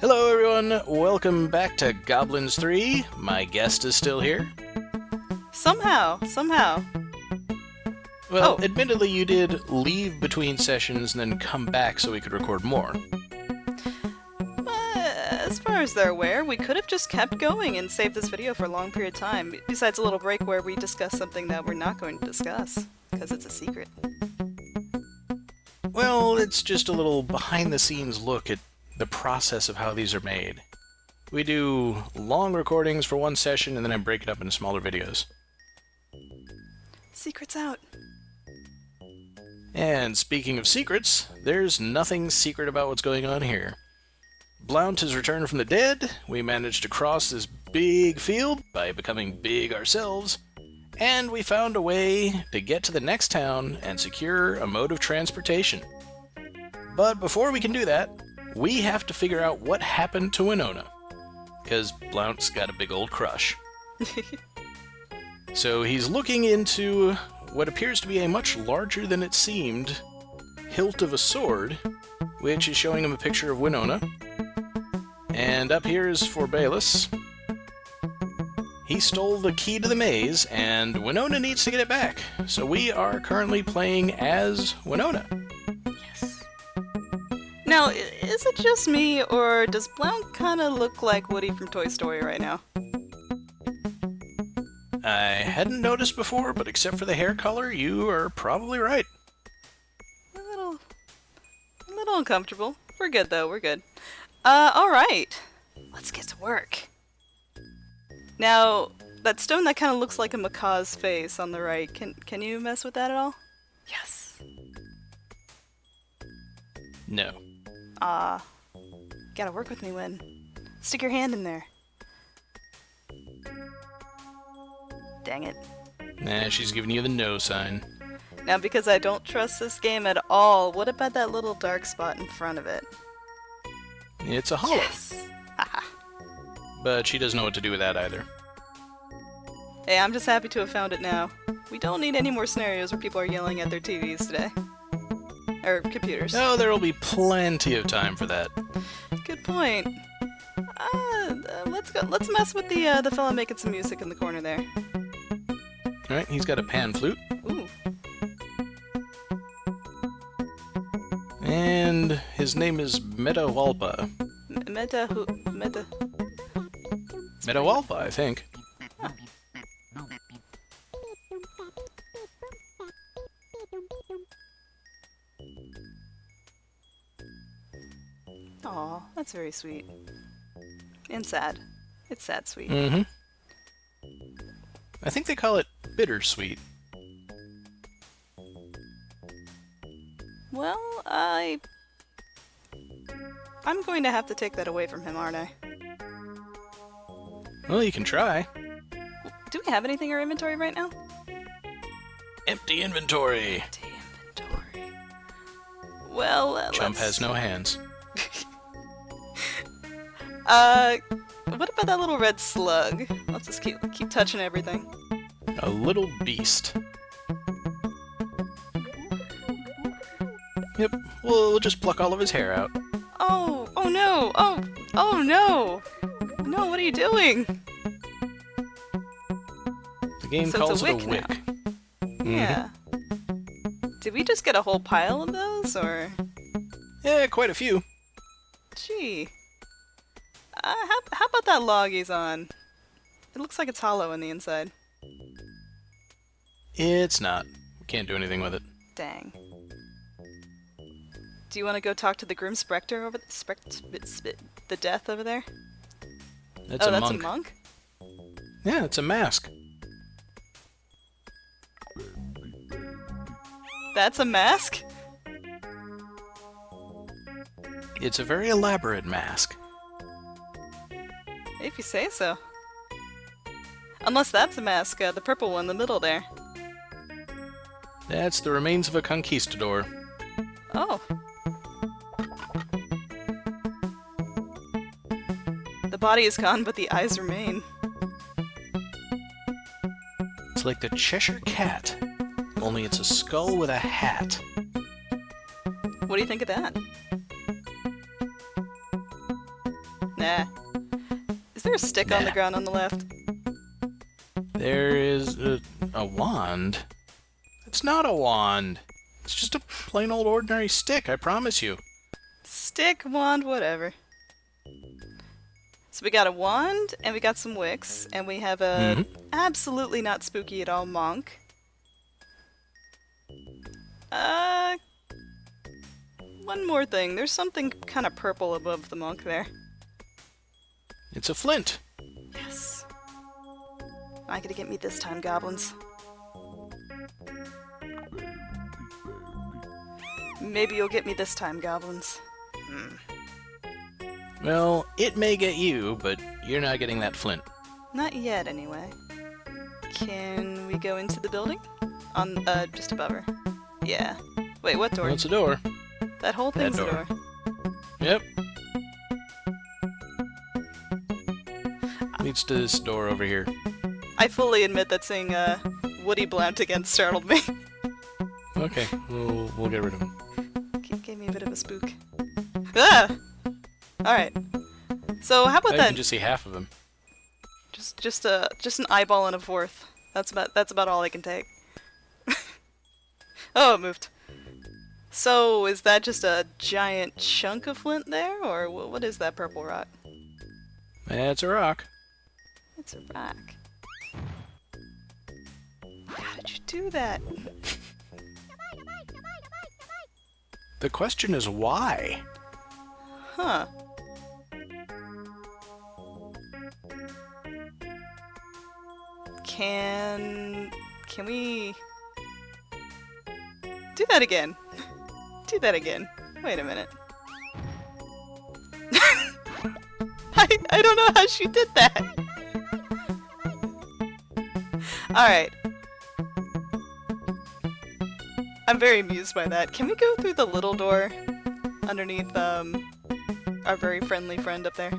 Hello everyone, welcome back to Goblins 3. My guest is still here. Somehow. Well, admittedly you did leave between sessions and then come back so we could record more. As far as they're aware, we could have just kept going and saved this video for a long period of time, besides a little break where we discuss something that we're not going to discuss, because it's a secret. Well, it's just a little behind-the-scenes look at the process of how these are made. We do long recordings for one session and then I break it up into smaller videos. Secret's out. And speaking of secrets, there's nothing secret about what's going on here. Blount has returned from the dead, we managed to cross this big field by becoming big ourselves, and we found a way to get to the next town and secure a mode of transportation. But before we can do that, we have to figure out what happened to Wynnona, because Blount's got a big old crush. So he's looking into what appears to be a much larger than it seemed hilt of a sword, which is showing him a picture of Wynnona. And up here is Fourbalus. He stole the key to the maze, and Wynnona needs to get it back. So we are currently playing as Wynnona. Yes. Now, is it just me, or does Blount kind of look like Woody from Toy Story right now? I hadn't noticed before, but except for the hair color, you are probably right. A little uncomfortable. We're good though, we're good. Alright. Let's get to work. Now, that stone that kind of looks like a macaw's face on the right, can you mess with that at all? Yes. No. Gotta work with me, Wynn. Stick your hand in there. Dang it. Nah, she's giving you the no sign. Now, because I don't trust this game at all, what about that little dark spot in front of it? It's a hollow. Yes! Haha. But she doesn't know what to do with that either. Hey, I'm just happy to have found it now. We don't need any more scenarios where people are yelling at their TVs today. Or computers. Oh, there'll be plenty of time for that. Good point. Let's mess with the fella making some music in the corner there. Alright, he's got a pan flute. Ooh. And his name is Metawalpa. Metawalpa, I think. Huh. Aw, that's very sweet. And sad. It's sad sweet. Mm-hmm. I think they call it bittersweet. Well, I'm going to have to take that away from him, aren't I? Well, you can try. Do we have anything in our inventory right now? Empty inventory. Empty inventory. Well, Chump has no hands. What about that little red slug? Let's just keep touching everything. A little beast. Yep, we'll just pluck all of his hair out. Oh no! Oh no! No, what are you doing? The game So calls it's it a wick. Yeah. Did we just get a whole pile of those, or? Yeah, quite a few. Gee. How about that log he's on? It looks like it's hollow on the inside. It's not. We can't do anything with it. Dang. Do you want to go talk to the Grim Spectre over the death over there? That's that's monk. a monk? Yeah, it's a mask. That's a mask? It's a very elaborate mask. If you say so. Unless that's a mask, the purple one in the middle there. That's the remains of a conquistador. Oh. The body is gone, but the eyes remain. It's like the Cheshire Cat, only it's a skull with a hat. What do you think of that? Nah. Is there a stick on the ground on the left? There is a wand. It's not a wand. It's just a plain old ordinary stick, I promise you. Stick, wand, whatever. So we got a wand, and we got some wicks, and we have a absolutely not spooky at all monk. One more thing. There's something kind of purple above the monk there. It's a flint. Yes. Not gonna get me this time, goblins. Maybe you'll get me this time, goblins. Well, it may get you, but you're not getting that flint. Not yet, anyway. Can we go into the building? On, just above her. Yeah. Wait, what door? That's a door. That whole thing's a door. Yep. Leads to this door over here. I fully admit that seeing, Woody Blount again startled me. Okay, we'll get rid of him. Gave me a bit of a spook. Ah! Alright. So, how about I that? can just see half of him. Just an eyeball and a fourth. That's about all I can take. Oh, it moved. So, is that just a giant chunk of flint there, or what is that purple rock? It's a rock. It's a rock. How did you do that? The question is why? Huh. Can we do that again? Do that again. Wait a minute. I don't know how she did that. Alright. I'm very amused by that. Can we go through the little door underneath our very friendly friend up there?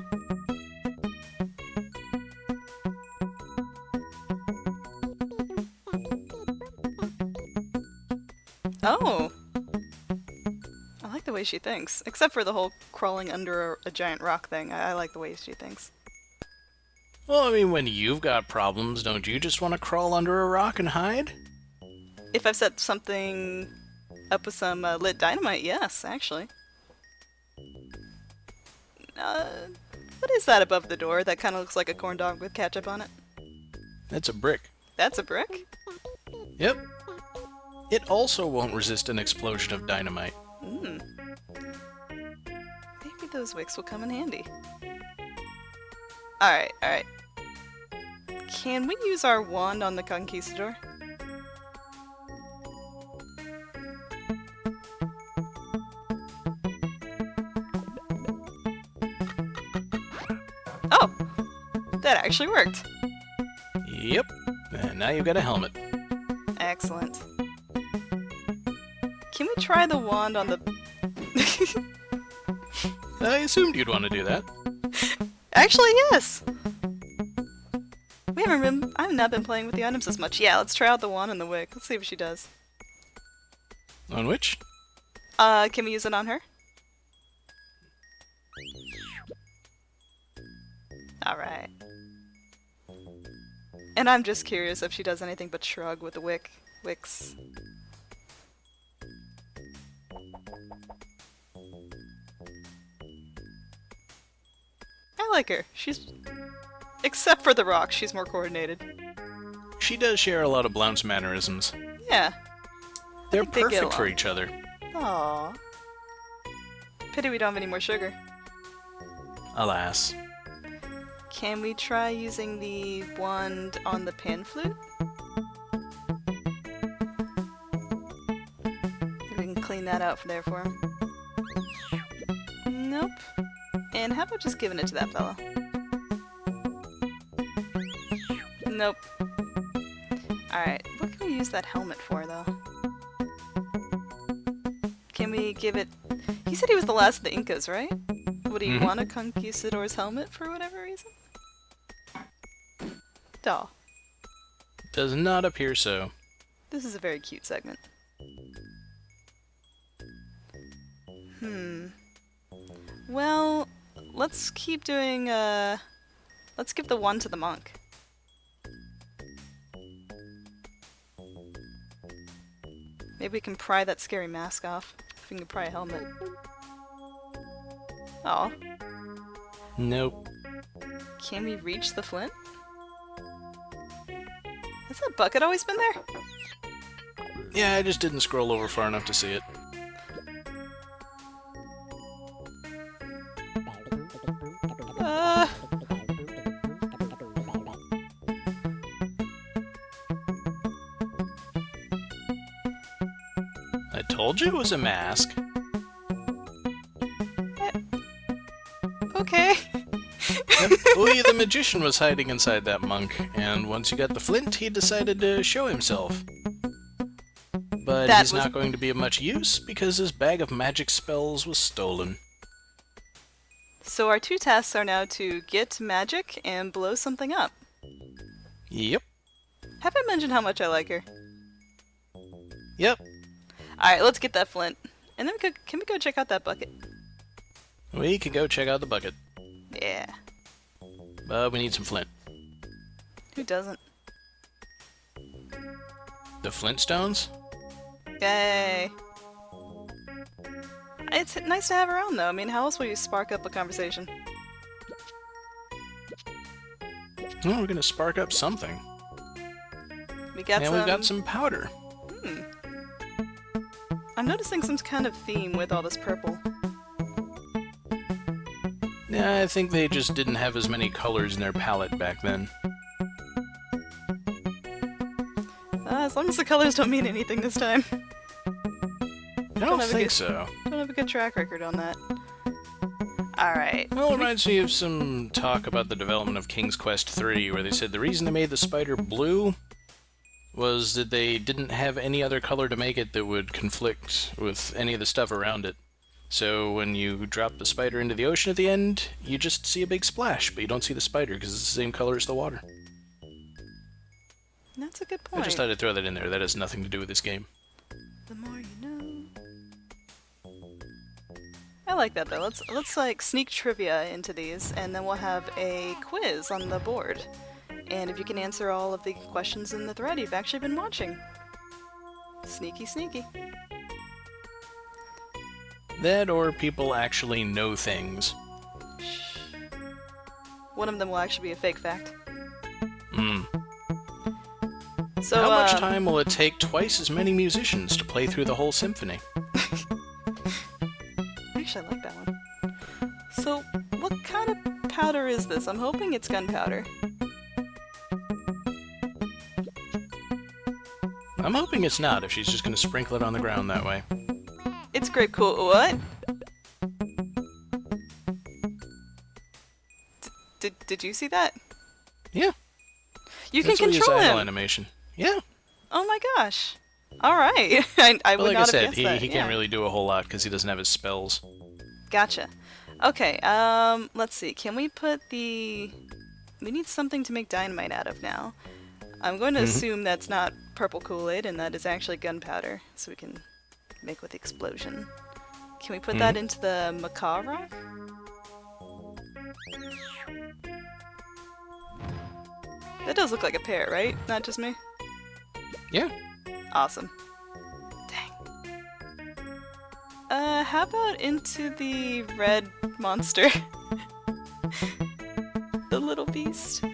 Oh! I like the way she thinks. Except for the whole crawling under a giant rock thing. I like the way she thinks. Well, I mean, when you've got problems, don't you just want to crawl under a rock and hide? If I've set something up with some lit dynamite, yes, actually. What is that above the door? That kind of looks like a corn dog with ketchup on it. That's a brick. That's a brick? Yep. It also won't resist an explosion of dynamite. Hmm. Maybe those wicks will come in handy. Alright, alright. Can we use our wand on the conquistador? Oh! That actually worked. Yep. And now you've got a helmet. Excellent. Can we try the wand on the... I assumed you'd want to do that. Actually, yes! I've not been playing with the items as much. Yeah, let's try out the wand and the wick. Let's see what she does. On which? Can we use it on her? Alright. And I'm just curious if she does anything but shrug with the wicks. I like her. She's... Except for the rock, she's more coordinated. She does share a lot of Blount's mannerisms. Yeah. They're think they get perfect for along. each other. Aww. Pity we don't have any more sugar. Alas. Can we try using the wand on the pan flute? Maybe we can clean that out there for him. Nope. And how about just giving it to that fella? Nope. Alright, what can we use that helmet for, though? Can we give it... He said he was the last of the Incas, right? Would he want a conquistador's helmet for whatever reason? Doll. Does not appear so. This is a very cute segment. Well, let's keep doing, let's give the one to the monk. Maybe we can pry that scary mask off. If we can pry a helmet. Oh. Nope. Can we reach the flint? Has that bucket always been there? Yeah, I just didn't scroll over far enough to see it. I told you it was a mask. Okay. Yep. Uya the magician was hiding inside that monk, and once you got the flint, he decided to show himself. But he's not going to be of much use because his bag of magic spells was stolen. So our two tasks are now to get magic and blow something up. Yep. Have I mentioned how much I like her? Yep. Alright, let's get that flint. And then can we go check out that bucket? We can go check out the bucket. Yeah. But we need some flint. Who doesn't? The Flintstones? Yay. It's nice to have her on, though. I mean, how else will you spark up a conversation? Well, we're gonna spark up something. We've got some powder. I'm noticing some kind of theme with all this purple. Yeah, I think they just didn't have as many colors in their palette back then. As long as the colors don't mean anything this time. I don't think so. Don't have a good track record on that. Alright. Well, it reminds me of some talk about the development of King's Quest III, where they said the reason they made the spider blue was that they didn't have any other color to make it that would conflict with any of the stuff around it. So when you drop the spider into the ocean at the end, you just see a big splash, but you don't see the spider because it's the same color as the water. That's a good point. I just thought I'd throw that in there. That has nothing to do with this game. The more you know. I like that though. Let's like sneak trivia into these, and then we'll have a quiz on the board. And if you can answer all of the questions in the thread, you've actually been watching. Sneaky, sneaky. That or people actually know things. Shh. One of them will actually be a fake fact. So, how much time will it take twice as many musicians to play through the whole symphony? Actually, I like that one. So, what kind of powder is this? I'm hoping it's gunpowder. I'm hoping it's not, if she's just going to sprinkle it on the ground that way. It's great cool. What? Did you see that? Yeah. You can control him. Animation. Yeah. Oh my gosh. Alright. I would like not I said, have guessed that. he can't really do a whole lot because he doesn't have his spells. Gotcha. Okay, let's see. Can we put the... We need something to make dynamite out of now. I'm going to assume that's not purple Kool-Aid and that is actually gunpowder, so we can make with the explosion. Can we put that into the macaw rock? That does look like a pear, right? Not just me? Yeah. Awesome. Dang. How about into the red monster? The little beast.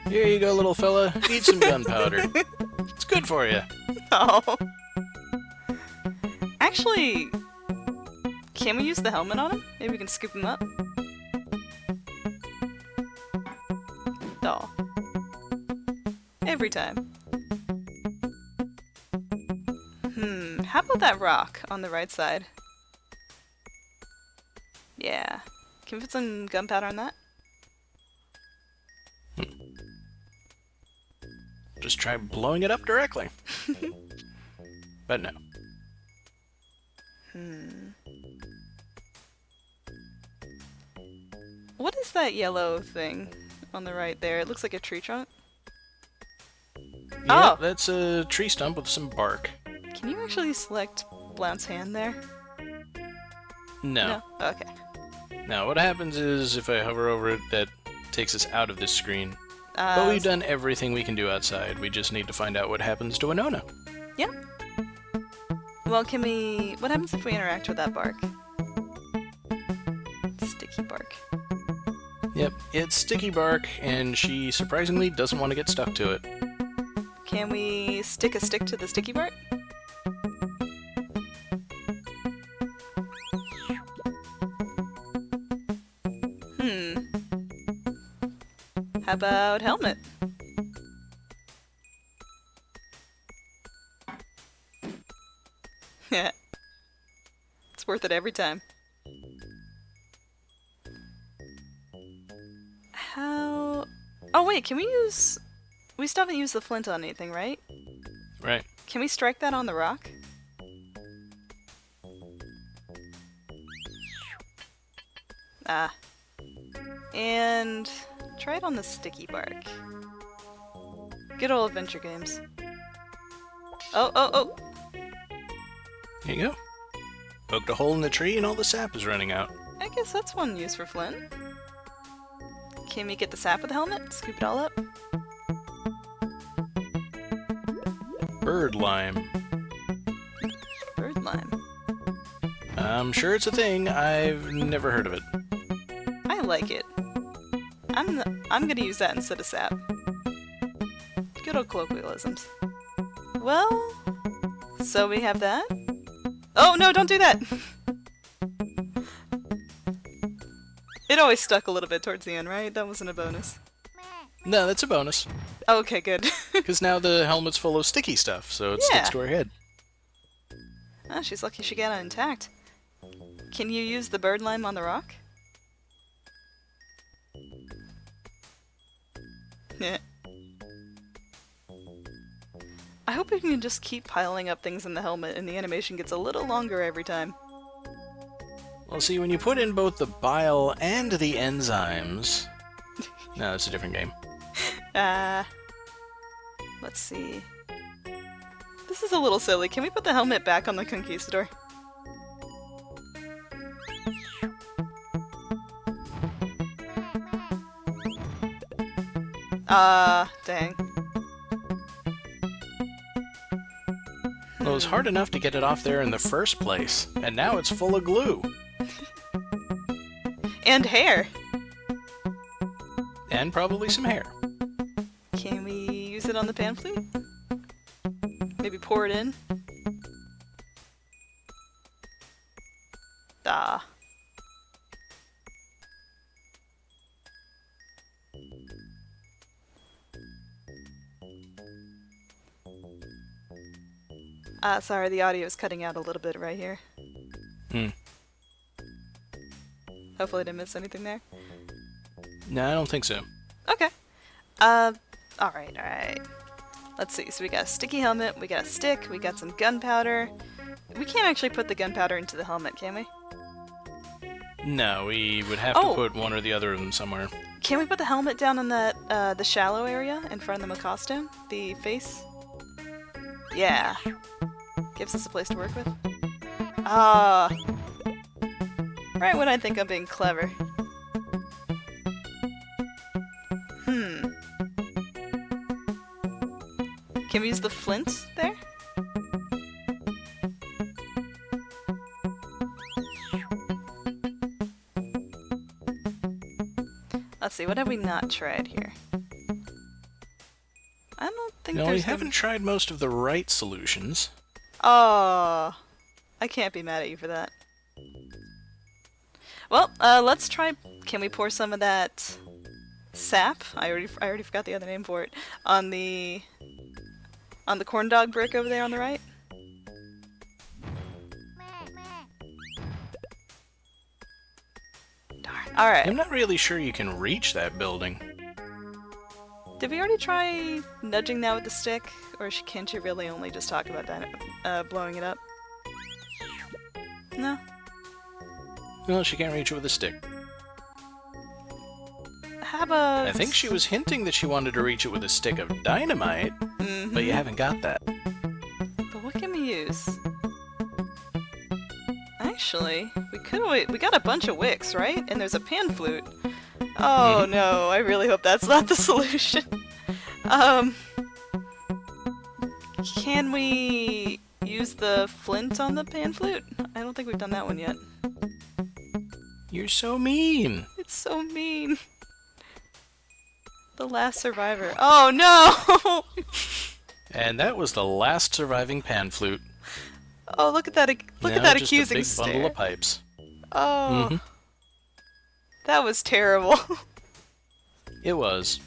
Here you go, little fella. Eat some gunpowder. It's good for you. Oh. Actually, can we use the helmet on him? Maybe we can scoop him up. Oh. Every time. How about that rock on the right side? Yeah. Can we put some gunpowder on that? Just try blowing it up directly. But no. What is that yellow thing on the right there? It looks like a tree trunk. Yeah, that's a tree stump with some bark. Can you actually select Blount's hand there? No. Okay. Now, what happens is, if I hover over it, that takes us out of this screen. But we've done everything we can do outside. We just need to find out what happens to Wynnona. Yeah. Well, can we... What happens if we interact with that bark? Sticky bark. Yep, it's sticky bark, and she surprisingly doesn't want to get stuck to it. Can we stick a stick to the sticky bark? How about helmet? Yeah. It's worth it every time. How... Oh wait, can we use... We still haven't used the flint on anything, right? Right. Can we strike that on the rock? Ah. And... try it on the sticky bark. Good old adventure games. Oh! There you go. Poked a hole in the tree and all the sap is running out. I guess that's one use for flint. Can we get the sap with the helmet? Scoop it all up? Bird lime. Bird lime. I'm sure it's a thing. I've never heard of it. I like it. I'm gonna use that instead of sap. Good old colloquialisms. Well, so we have that. Oh no, don't do that! It always stuck a little bit towards the end, right? That wasn't a bonus. No, that's a bonus. Okay, good. Because now the helmet's full of sticky stuff, so it sticks to her head. Oh, she's lucky she got it intact. Can you use the bird lime on the rock? Yeah. I hope we can just keep piling up things in the helmet and the animation gets a little longer every time. Well, see, when you put in both the bile and the enzymes... No, it's a different game. Let's see. This is a little silly. Can we put the helmet back on the conquistador? Dang. Well, it was hard enough to get it off there in the first place, and now it's full of glue. And hair. And probably some hair. Can we use it on the pan flute? Maybe pour it in? Ah. Sorry, the audio is cutting out a little bit right here. Hopefully I didn't miss anything there. No, I don't think so. Okay. Alright. Let's see. So we got a sticky helmet, we got a stick, we got some gunpowder. We can't actually put the gunpowder into the helmet, can we? No, we would have to put one or the other of them somewhere. Can we put the helmet down in that, the shallow area in front of the costume? The face? Yeah. Gives us a place to work with. Ah. Right when I think I'm being clever. Can we use the flint there? Let's see, what have we not tried here? I don't think No, there's... we haven't tried most of the right solutions. Oh, I can't be mad at you for that. Well, let's try... Can we pour some of that sap? I already forgot the other name for it. On the corn dog brick over there on the right? Darn. Alright. I'm not really sure you can reach that building. Did we already try nudging that with the stick? Or can't you really only just talk about blowing it up? No? Well, she can't reach it with a stick. How about... I think she was hinting that she wanted to reach it with a stick of dynamite, but you haven't got that. But what can we use? actually. We got a bunch of wicks, right? And there's a pan flute. Oh no, I really hope that's not the solution. Can we use the flint on the pan flute? I don't think we've done that one yet. You're so mean. It's so mean. The last survivor. Oh no! And that was the last surviving pan flute. Oh, look at that! Look at that accusing just a big bundle of pipes. Oh, that was terrible. It was.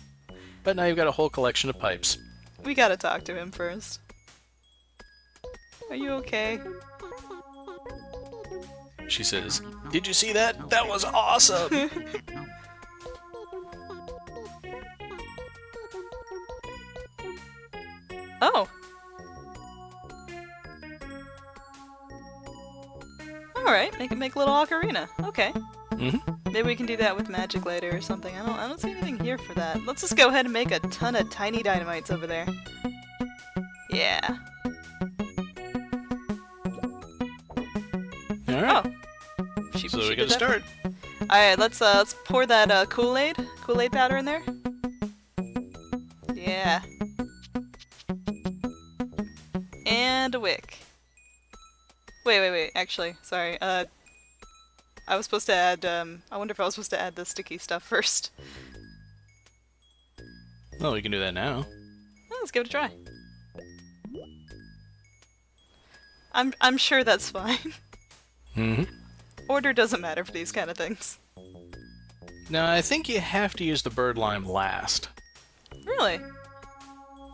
But now you've got a whole collection of pipes. We gotta talk to him first. Are you okay? She says, "Did you see that? That was awesome!" Oh. Alright, make a little ocarina. Okay. Maybe we can do that with magic later or something. I don't see anything here for that. Let's just go ahead and make a ton of tiny dynamites over there. Yeah. Alright. Oh. So we gotta start. Alright, let's pour that Kool-Aid powder in there. Yeah. And a wick. Wait, actually, sorry. I was supposed to add, I wonder if I was supposed to add the sticky stuff first. Well, we can do that now. Well, let's give it a try. I'm sure that's fine. Order doesn't matter for these kind of things. Now, I think you have to use the bird lime last. Really?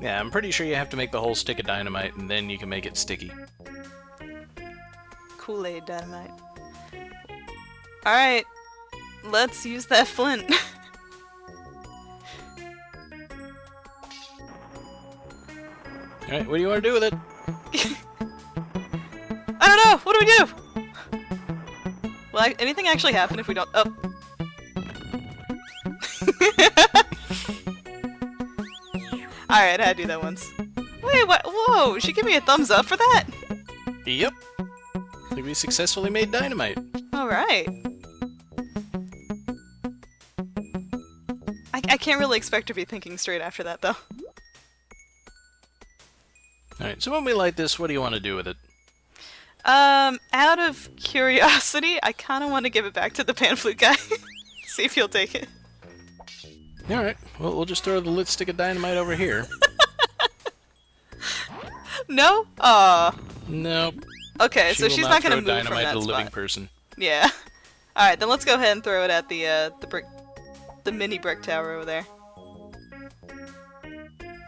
Yeah, I'm pretty sure you have to make the whole stick of dynamite, and then you can make it sticky. Kool-Aid dynamite. Alright, let's use that flint. Alright, what do you want to do with it? I don't know! What do we do? Will anything actually happen if we don't— oh. Alright, I had to do that once. Wait, what? Whoa! She gave me a thumbs up for that? Yep. I think we successfully made dynamite. Alright. I can't really expect her to be thinking straight after that, though. Alright, so when we light this, what do you want to do with it? Out of curiosity, I kind of want to give it back to the pan flute guy. See if he'll take it. Alright, well, we'll just throw the lit stick of dynamite over here. No? Aw. Nope. Okay, so she's not gonna move from that dynamite to the living spot. person. Yeah. Alright, then let's go ahead and throw it at the mini brick tower over there.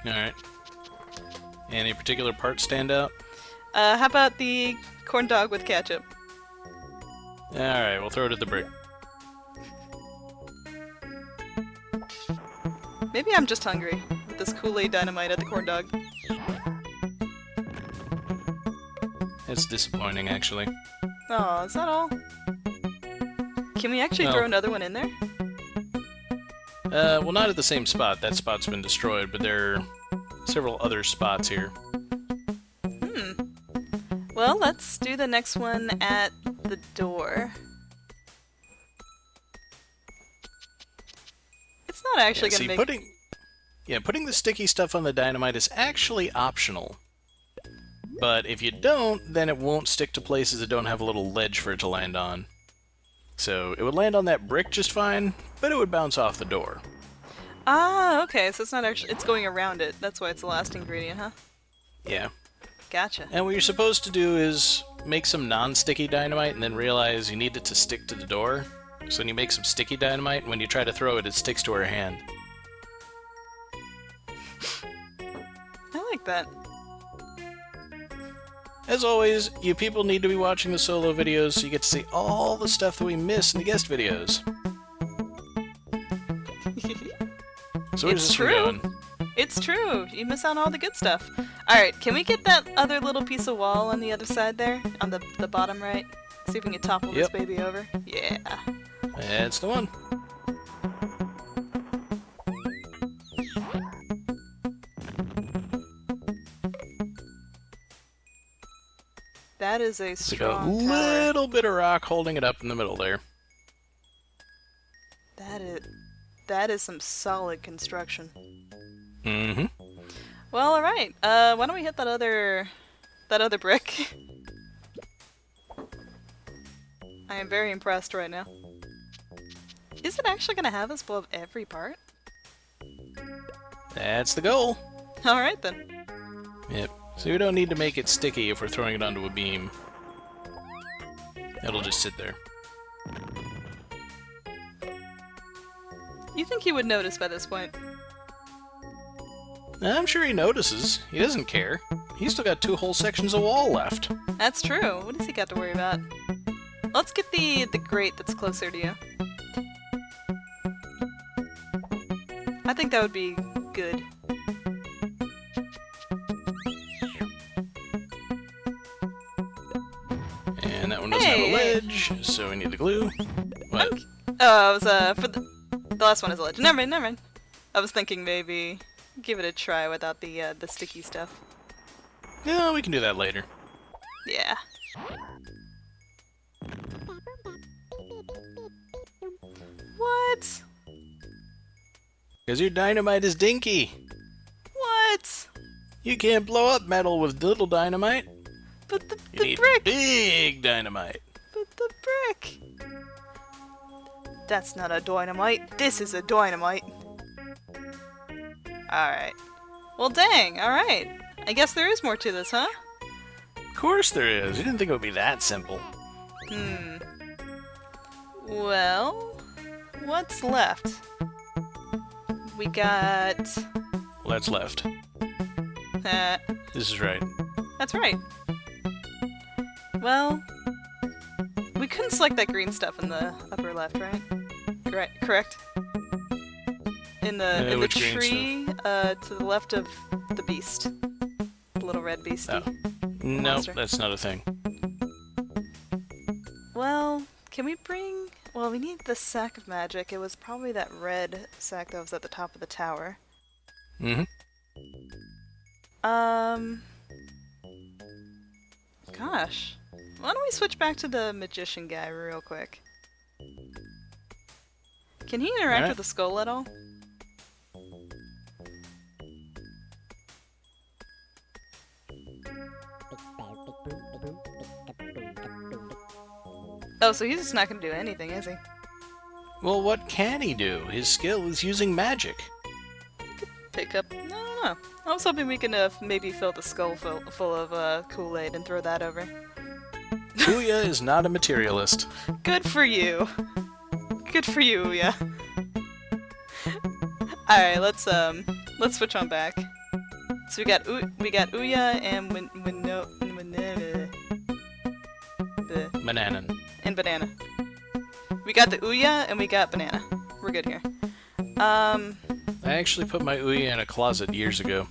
Alright. Any particular parts stand out? How about the corn dog with ketchup? Alright, we'll throw it at the brick. Maybe I'm just hungry with this Kool-Aid dynamite at the corn dog. It's disappointing, actually. Oh, is that all? Can we actually throw another one in there? Well, not at the same spot. That spot's been destroyed, but there are several other spots here. Well, let's do the next one at the door. It's not actually gonna make— putting the sticky stuff on the dynamite is actually optional. But if you don't, then it won't stick to places that don't have a little ledge for it to land on. So it would land on that brick just fine, but it would bounce off the door. Ah, okay, so it's not actually— it's going around it. That's why it's the last ingredient, huh? Yeah. Gotcha. And what you're supposed to do is make some non-sticky dynamite and then realize you need it to stick to the door. So when you make some sticky dynamite, when you try to throw it, it sticks to her hand. I like that. As always, you people need to be watching the solo videos so you get to see all the stuff that we miss in the guest videos. So where's this one going? It's true. You miss out on all the good stuff. Alright, can we get that other little piece of wall on the other side there? On the bottom right? See if we can topple this baby over? Yeah. That's the one. That is a It's like a strong tower. little bit of rock holding it up in the middle there. That is some solid construction. Mm-hmm. Well, alright. Why don't we hit that other brick? I am very impressed right now. Is it actually gonna have us blow up every part? That's the goal. Alright then. Yep. So we don't need to make it sticky if we're throwing it onto a beam. It'll just sit there. You think he would notice by this point? I'm sure he notices. He doesn't care. He's still got 2 whole sections of wall left. That's true. What does he got to worry about? Let's get the grate that's closer to you. I think that would be good. And that one doesn't have a ledge, so we need the glue. What? Oh, I was, for the last one is a ledge. Never mind. I was thinking maybe give it a try without the sticky stuff. No, we can do that later. Yeah. What? Because your dynamite is dinky. What? You can't blow up metal with little dynamite. But the You need brick! big dynamite. But the brick! That's not a dynamite. This is a dynamite. Alright. Well, dang. Alright. I guess there is more to this, huh? Of course there is. You didn't think it would be that simple. Well, what's left? We got... Well, that's left. This is right. That's right. Well, we couldn't select that green stuff in the upper left, right? Correct. In the which green tree, to the left of the beast, the little red beastie. Oh. Nope, Monster. that's not a thing. Well, can we bring? Well, we need the sack of magic. It was probably that red sack that was at the top of the tower. Mm-hmm. Gosh. Why don't we switch back to the magician guy real quick? Can he interact Alright. with the skull at all? Oh, so he's just not gonna do anything, is he? Well, what can he do? His skill is using magic. Pick up... I don't know. I was hoping we can maybe fill the skull full of Kool-Aid and throw that over. Ouya is not a materialist. Good for you. Good for you, Ouya. Alright, let's switch on back. So we got Ouya and Wynnona. Bananan. And banana. We got the Ouya and we got banana. We're good here. I actually put my Ouya in a closet years ago.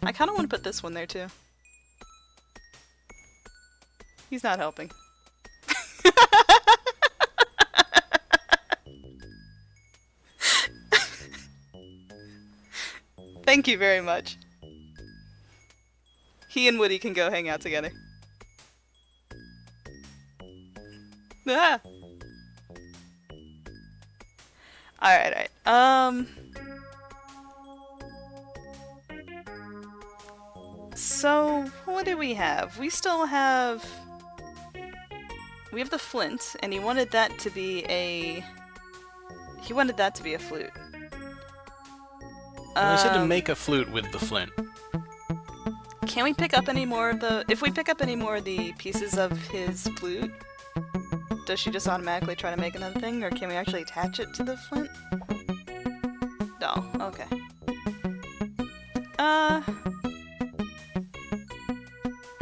I kind of want to put this one there too. He's not helping. Thank you very much. He and Woody can go hang out together. Ah. Alright. So, what do we have? We still have... We have the flint, and he wanted that to be a... He wanted that to be a flute. I said to make a flute with the flint. Can we pick up any more of the... If we pick up any more of the pieces of his flute, does she just automatically try to make another thing, or can we actually attach it to the flint? No, okay.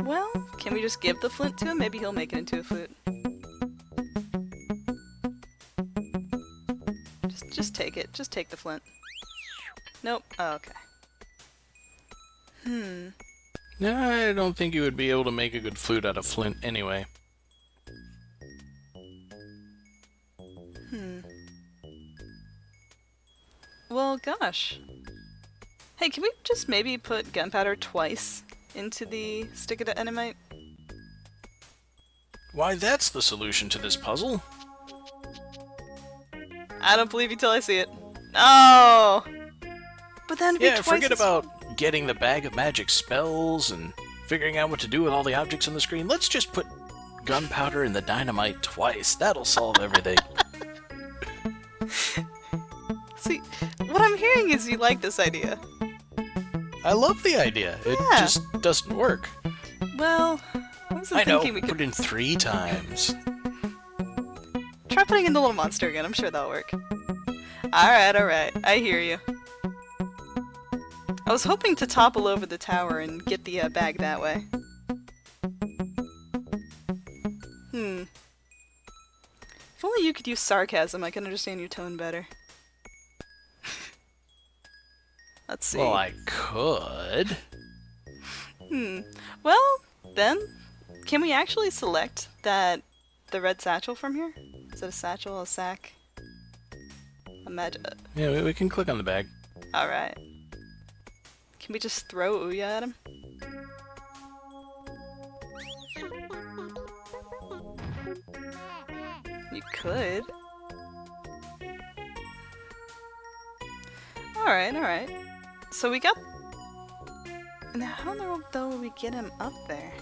Well, can we just give the flint to him? Maybe he'll make it into a flute. Just take it. Just take the flint. Nope. Oh, okay. No, I don't think you would be able to make a good flute out of flint anyway. Well, gosh. Hey, can we just maybe put gunpowder twice into the stick of dynamite? Why, that's the solution to this puzzle. I don't believe you till I see it. No! But then it'd be Yeah, twice forget as- about getting the bag of magic spells and figuring out what to do with all the objects on the screen. Let's just put gunpowder in the dynamite twice. That'll solve everything. See, what I'm hearing is you like this idea. I love the idea. It Yeah. just doesn't work. Well, I wasn't I know. thinking we could Put in 3 times. try putting in the little monster again. I'm sure that'll work. Alright. I hear you. I was hoping to topple over the tower and get the bag that way. If only you could use sarcasm, I can understand your tone better. Let's see. Well, I could. Well, then, can we actually select the red satchel from here? Is it a satchel, a sack? Yeah, we can click on the bag. Alright. Can we just throw Ouya at him? You could. Alright. So we got... Now how in the world though would we get him up there?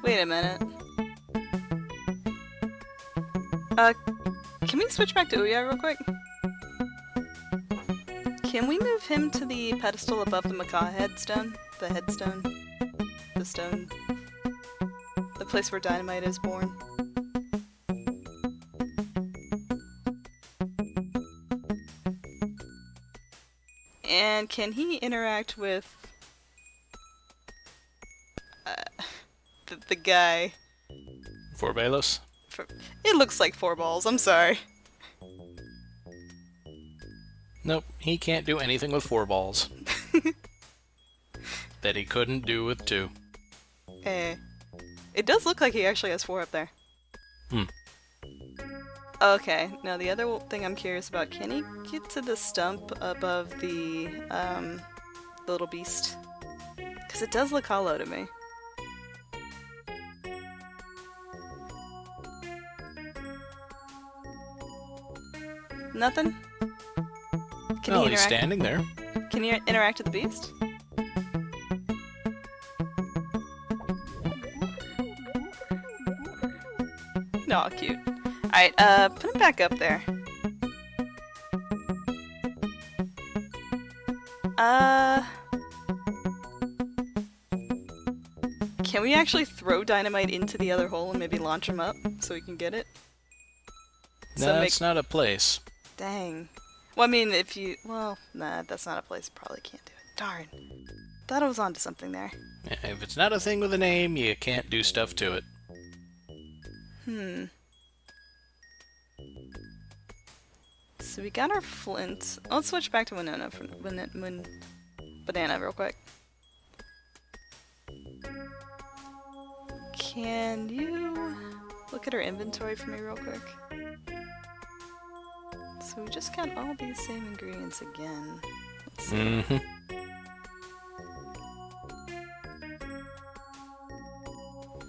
Wait a minute. Can we switch back to Ouya real quick? Can we move him to the pedestal above the macaw headstone? The headstone? The stone? The place where dynamite is born? And can he interact with the guy? Fourbalus? It looks like Fourballs, I'm sorry. Nope, he can't do anything with 4 balls. That he couldn't do with 2. It does look like he actually has 4 up there. Okay, now the other thing I'm curious about, can he get to the stump above the little beast? Because it does look hollow to me. Nothing? Can he He's interact? standing there. Can you interact with the beast? No, cute. Alright, put him back up there. Can we actually throw dynamite into the other hole and maybe launch him up so we can get it? No, it's not a place. Dang. Well, I mean, if you... Well, nah, that's not a place. Probably can't do it. Darn. Thought I was onto something there. If it's not a thing with a name, you can't do stuff to it. So we got our flint. Let's switch back to Wynnona for Banana real quick. Can you look at our inventory for me real quick? So we just got all these same ingredients again. Let's see.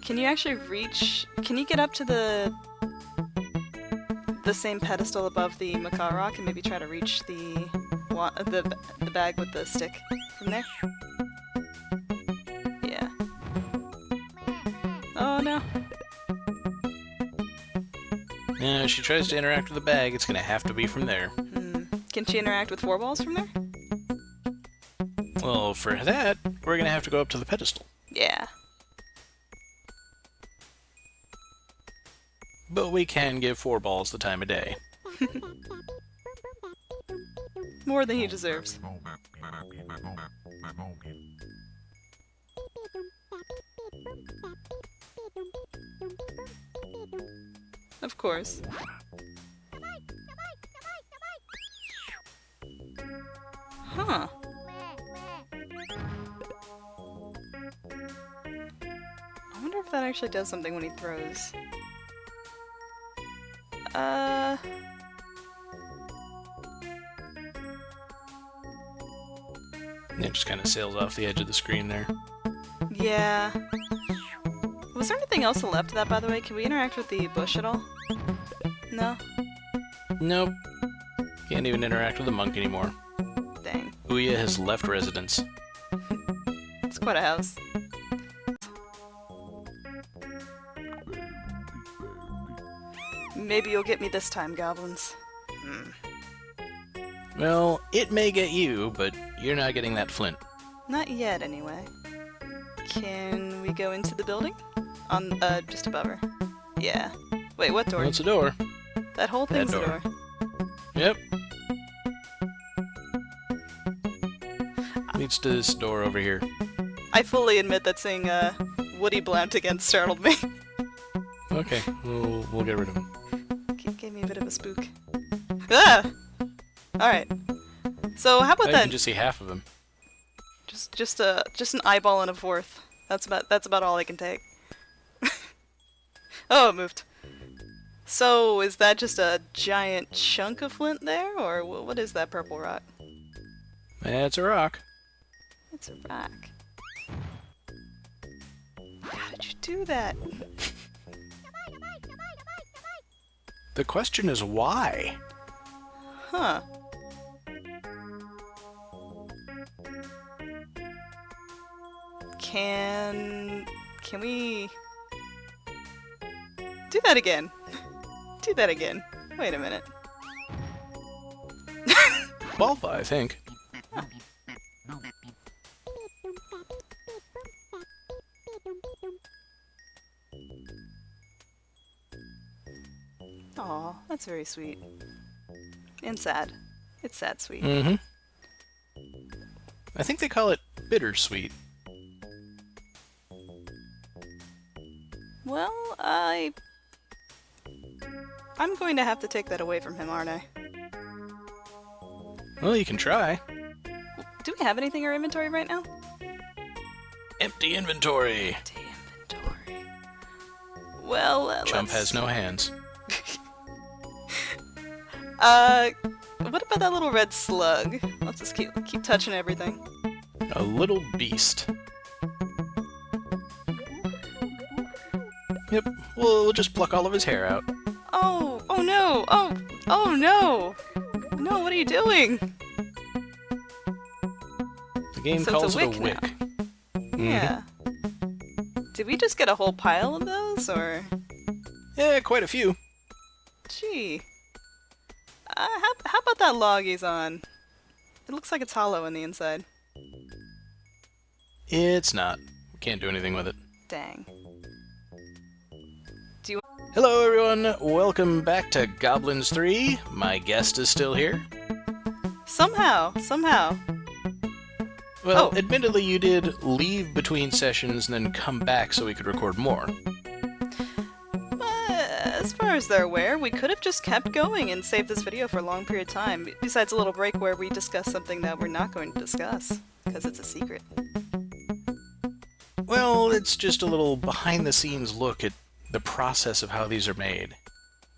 Can you actually reach... Can you get up to the same pedestal above the macaw rock and maybe try to reach the bag with the stick from there? Yeah. Oh no. Yeah, if she tries to interact with the bag, it's gonna have to be from there. Can she interact with Fourballs from there? Well, for that, we're gonna have to go up to the pedestal. Yeah. But we can give 4 balls the time of day. More than he deserves. Of course. Huh. I wonder if that actually does something when he throws. It just kind of sails off the edge of the screen there. Yeah. Was there anything else left of that, by the way? Can we interact with the bush at all? No? Nope. Can't even interact with the monk anymore. Dang. Ouya has left residence. It's quite a house. Maybe you'll get me this time, goblins. Well, it may get you, but you're not getting that flint. Not yet, anyway. Can we go into the building? On, just above her. Yeah. Wait, what door? What's the door? That whole thing's the door. Yep. Leads to this door over here. I fully admit that seeing, Woody Blount again startled me. Okay, we'll get rid of him. Gave me a bit of a spook. Ah! Alright. So, how about You that? can just see half of him. Just an eyeball and a fourth. That's about all I can take. Oh, it moved. So, is that just a giant chunk of flint there, or what is that purple rock? It's a rock. It's a rock. How did you do that? The question is why? Huh. Can we do that again? Do that again. Wait a minute. Bulba, I think. Huh. Aw, that's very sweet. And sad. It's sad sweet. Mm-hmm. I think they call it bittersweet. Well, I'm going to have to take that away from him, aren't I? Well, you can try. Do we have anything in our inventory right now? Empty inventory. Empty inventory. Well, Chump has no hands. What about that little red slug? Let's just keep touching everything. A little beast. Yep, we'll just pluck all of his hair out. Oh no! Oh no! No, what are you doing? The game So calls it's a it a wick wick. now. Yeah. Did we just get a whole pile of those, or? Yeah, quite a few. Gee. How about that log he's on? It looks like it's hollow on the inside. It's not. We can't do anything with it. Dang. Hello everyone, welcome back to Goblins 3. My guest is still here. Somehow. Well, Oh. admittedly you did leave between sessions and then come back so we could record more. As far as they're aware, we could have just kept going and saved this video for a long period of time, besides a little break where we discuss something that we're not going to discuss, because it's a secret. Well, it's just a little behind-the-scenes look at the process of how these are made.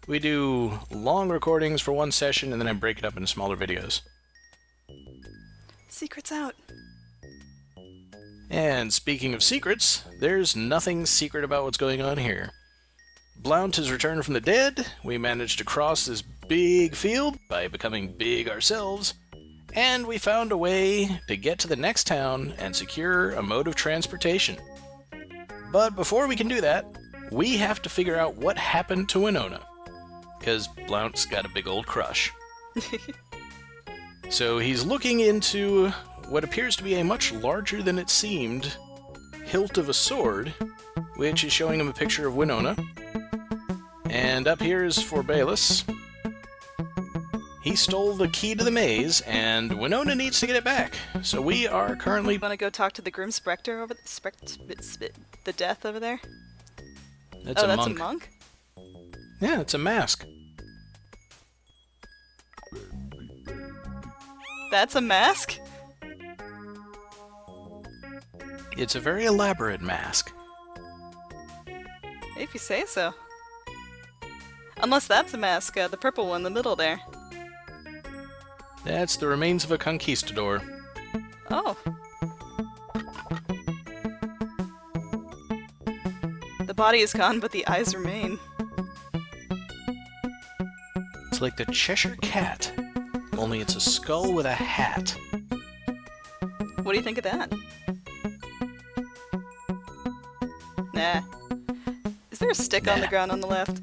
We do long recordings for one session and then I break it up into smaller videos. Secret's out. And speaking of secrets, there's nothing secret about what's going on here. Blount has returned from the dead, we managed to cross this big field by becoming big ourselves, and we found a way to get to the next town and secure a mode of transportation. But before we can do that, we have to figure out what happened to Wynnona, because Blount's got a big old crush. So he's looking into what appears to be a much larger than it seemed hilt of a sword, which is showing him a picture of Wynnona. And up here is Fourbalus. He stole the key to the maze, and Wynnona needs to get it back. So we are currently... Want to go talk to the Grim Spectre over the death over there? That's oh, a that's monk. a monk? Yeah, it's a mask. That's a mask? It's a very elaborate mask. If you say so. Unless that's a mask, the purple one in the middle there. That's the remains of a conquistador. Oh. body is gone, but the eyes remain. It's like the Cheshire Cat, only it's a skull with a hat. What do you think of that? Nah. Is there a stick on the ground on the left?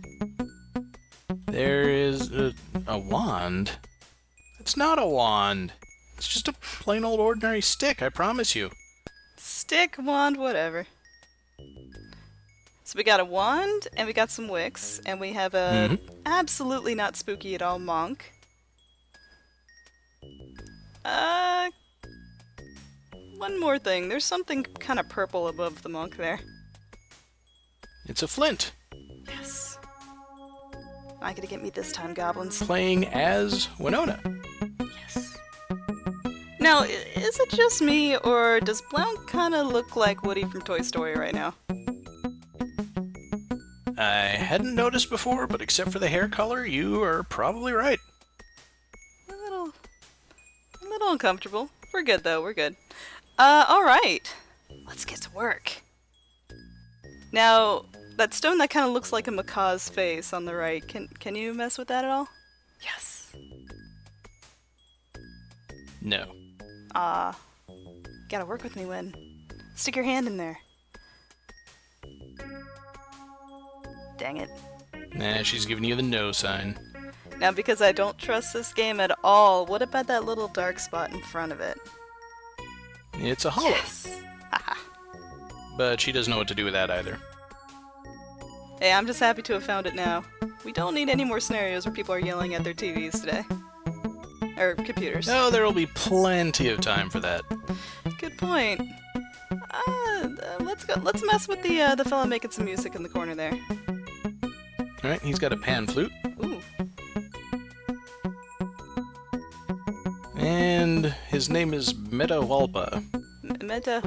There is a wand. It's not a wand. It's just a plain old ordinary stick, I promise you. Stick, wand, whatever. So we got a wand, and we got some wicks, and we have a absolutely not spooky at all monk. One more thing. There's something kind of purple above the monk there. It's a flint. Yes. Not gonna get me this time, goblins. Playing as Wynnona. Yes. Now, is it just me, or does Blount kind of look like Woody from Toy Story right now? I hadn't noticed before, but except for the hair color, you are probably right. A little uncomfortable. We're good, though. We're good. Alright. Let's get to work. Now, that stone that kind of looks like a macaw's face on the right, can you mess with that at all? Yes. No. Gotta work with me, Wynn. Stick your hand in there. Dang it. Nah, she's giving you the no sign. Now, because I don't trust this game at all, what about that little dark spot in front of it? It's a hollow. Yes! Haha. But she doesn't know what to do with that either. Hey, I'm just happy to have found it now. We don't need any more scenarios where people are yelling at their TVs today. Or computers. Oh, there will be plenty of time for that. Good point. Let's go. Let's mess with the fella making some music in the corner there. Alright, he's got a pan flute. Ooh. And his name is Meta Walpa. Meta.